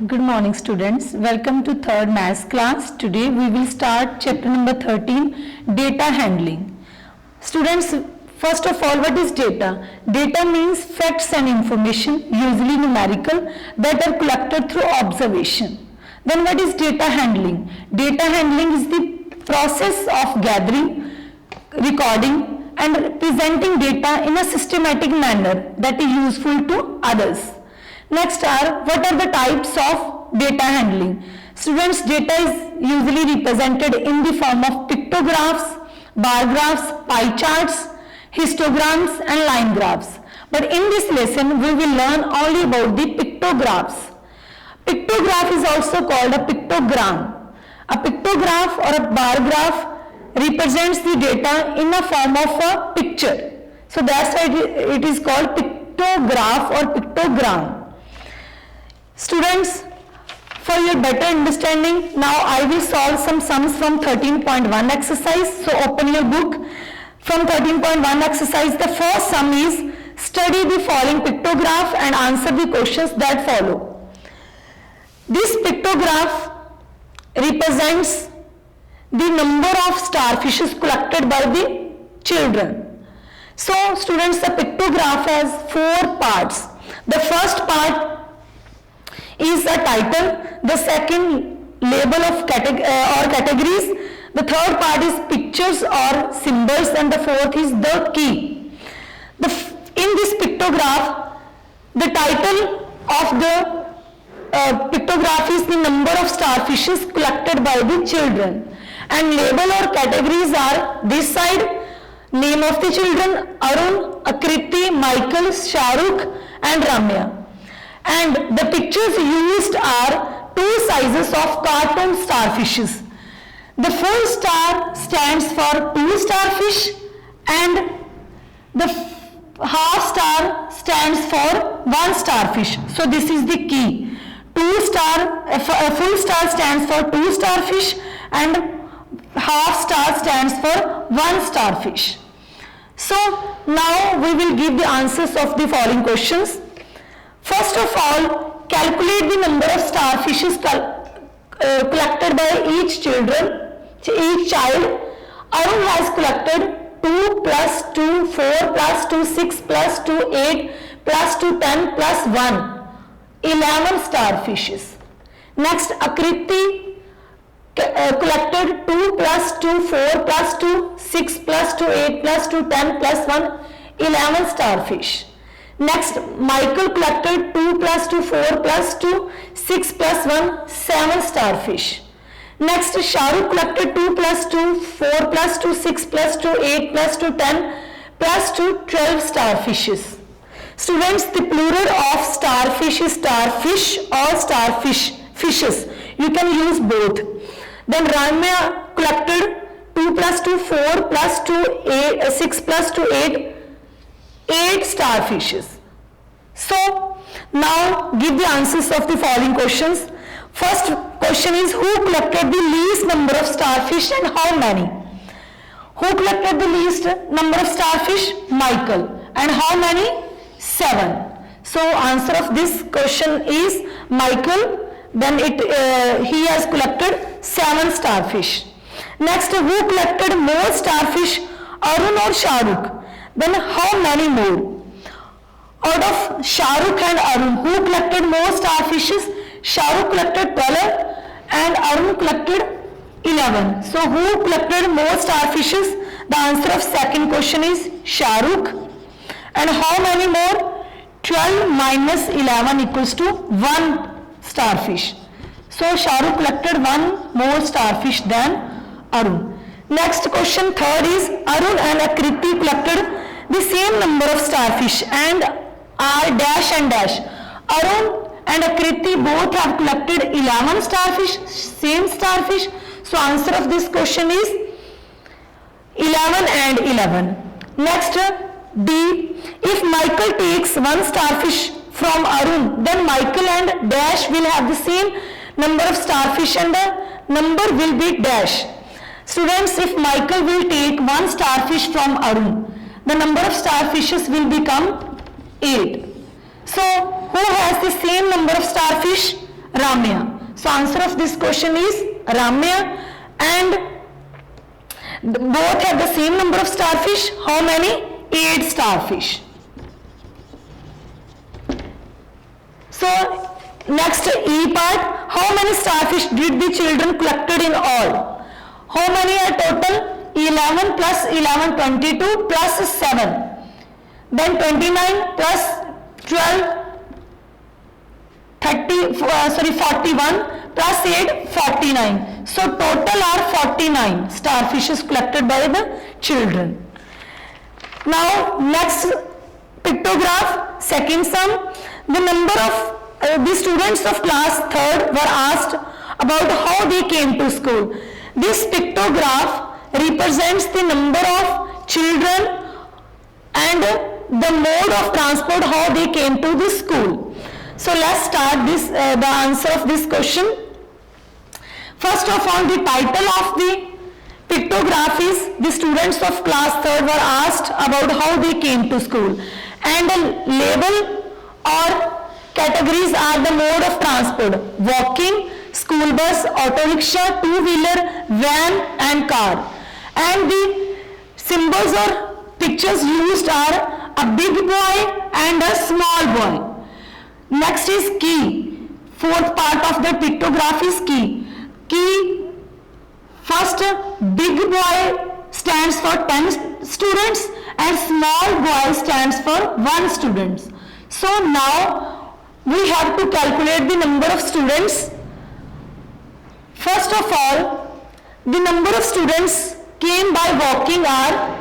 Good morning students. Welcome to third maths class. Today we will start chapter number 13, data handling. Students, first of all, what is data? Data means facts and information, usually numerical, that are collected through observation. Then what is data handling? Data handling is the process of gathering, recording and presenting data in a systematic manner that is useful to others. Next are, what are the types of data handling? Students, data is usually represented in the form of pictographs, bar graphs, pie charts, histograms and line graphs. But in this lesson, we will learn only about the pictographs. Pictograph is also called a pictogram. A pictograph or a bar graph represents the data in a form of a picture. So that's why it is called pictograph or pictogram. Students, for your better understanding, now I will solve some sums from 13.1 exercise. So open your book. From 13.1 exercise, the first sum is study the following pictograph and answer the questions that follow. This pictograph represents the number of starfishes collected by the children. So students, the pictograph has 4 parts. The first part is a title, the second label of categories, the third part is pictures or symbols, and the fourth is the key. In this pictograph, the title of the pictograph is the number of starfishes collected by the children, and label or categories are this side, name of the children, Arun, Akriti, Michael, Shahrukh and Ramya. And the pictures used are 2 sizes of cartoon starfishes. The full star stands for 2 starfish and the half star stands for 1 starfish. So this is the key. A full star stands for 2 starfish and half star stands for 1 starfish. So now we will give the answers of the following questions. First of all, calculate the number of starfishes collected by each child. Arun has collected 2 plus 2, 4 plus 2, 6 plus 2, 8 plus 2, 10 plus 1, 11 starfishes. Next, Akriti collected 2 plus 2, 4 plus 2, 6 plus 2, 8 plus 2, 10 plus 1, 11 starfish. Next, Michael collected 2 plus 2, 4 plus 2, 6 plus 1, 7 starfish. Next, Shahrukh collected 2 plus 2, 4 plus 2, 6 plus 2, 8 plus 2, 10 plus 2, 12 starfishes. Students, the plural of starfish is starfish or fishes. You can use both. Then Ramya collected 2 plus 2, 4 plus 2, 6 plus 2, 8 starfishes. So now give the answers of the following questions. First question is, who collected the least number of starfish and how many? Who collected the least number of starfish? Michael. And how many? 7. So answer of this question is Michael. Then he has collected 7 starfish. Next, who collected more starfish, Arun or Shahrukh? Then how many more? Out of Shahrukh and Arun, who collected more starfishes? Shahrukh collected 12 and Arun collected 11. So who collected more starfishes? The answer of second question is Shahrukh. And how many more? 12 minus 11 equals to 1 starfish. So Shahrukh collected 1 more starfish than Arun. Next question, third is, Arun and Akriti collected the same number of starfish and are dash and dash. Arun and Akriti both have collected 11 starfish, same starfish. So answer of this question is 11 and 11. Next, D. If Michael takes 1 starfish from Arun, then Michael and dash will have the same number of starfish and the number will be dash. Students, if Michael will take 1 starfish from Arun, the number of starfishes will become 8. So, who has the same number of starfish? Ramya. So answer of this question is Ramya, and both have the same number of starfish. How many? 8 starfish. So next E part, how many starfish did the children collected in all? How many are total? 11 plus 11, 22 plus 7. Then 29 plus 12, 41 plus 8, 49. So total are 49 starfishes collected by the children. Now next pictograph, second sum. The number of the students of class 3rd were asked about how they came to school. This pictograph represents the number of children and the mode of transport, how they came to the school. So let's start this the answer of this question. First of all, the title of the pictograph is the students of class 3rd were asked about how they came to school, and the label or categories are the mode of transport: walking, school bus, auto rickshaw, two-wheeler, van and car. And the symbols or pictures used are a big boy and a small boy. Next is key. Fourth part of the pictograph is key. Key, first big boy stands for 10 students and small boy stands for 1 student. So now we have to calculate the number of students. First of all, the number of students came by walking are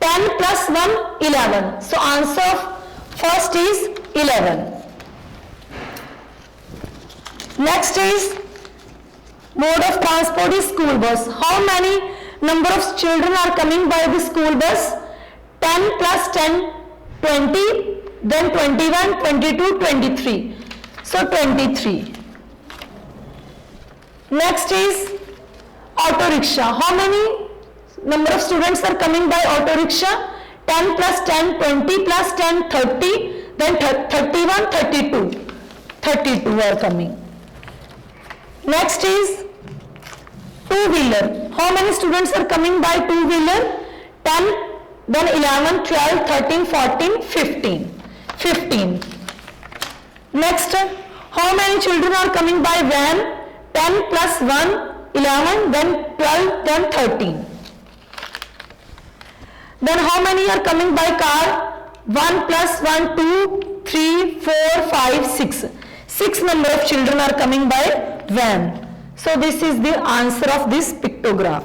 10 plus 1, 11. So answer of first is 11. Next is mode of transport is school bus. How many number of children are coming by the school bus? 10 plus 10, 20, then 21, 22, 23. So 23. Next is auto rickshaw. How many number of students are coming by auto rickshaw? 10 plus 10, 20 plus 10, 30, then 31, 32. 32 are coming. Next is two-wheeler. How many students are coming by two-wheeler? 10, then 11, 12, 13, 14, 15. 15. Next, how many children are coming by van? 10 plus 1, 11, then 12, then 13. Then how many are coming by car? 1 plus 1, 2, 3, 4, 5, 6. 6 number of children are coming by van. So this is the answer of this pictograph.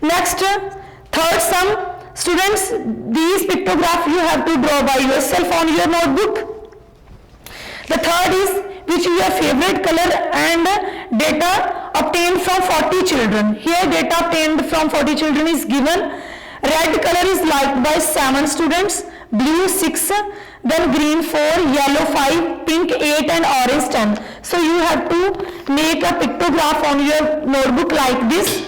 Next, third sum. Students, these pictographs you have to draw by yourself on your notebook. The third is which is your favorite color and data obtained from 40 children. Here data obtained from 40 children is given. Red color is liked by 7 students, blue 6, then green 4, yellow 5, pink 8 and orange 10. So you have to make a pictograph on your notebook like this.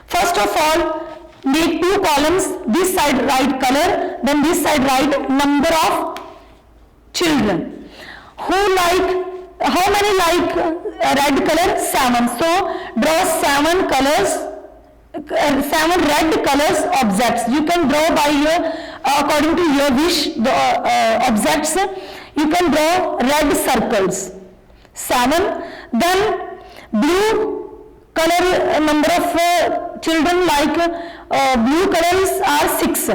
First of all, make 2 columns. This side write color, then this side write number of children. How many like red color? 7. So draw 7 colors, 7 red colors objects. You can draw by your according to your wish the objects. You can draw red circles. 7. Then blue color number of children like blue colors are 6.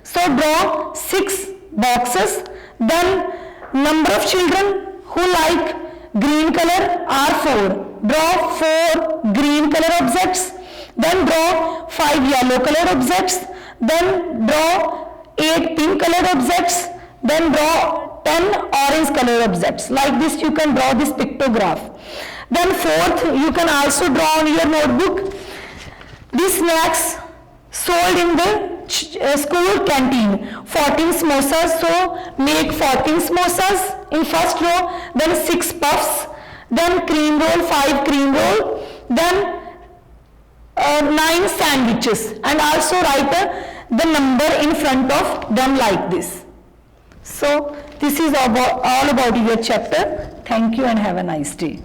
So draw 6 boxes. Then number of children who like green color are 4. Draw 4 green color objects. Then draw 5 yellow color objects. Then draw 8 pink color objects. Then draw 10 orange color objects. Like this you can draw this pictograph. Then fourth, you can also draw on your notebook these snacks sold in the school canteen. 14 samosas, so make 14 samosas in first row, then 6 puffs, then cream roll, 5 cream roll, then 9 sandwiches, and also write the number in front of them like this. So this is all about your chapter. Thank you and have a nice day.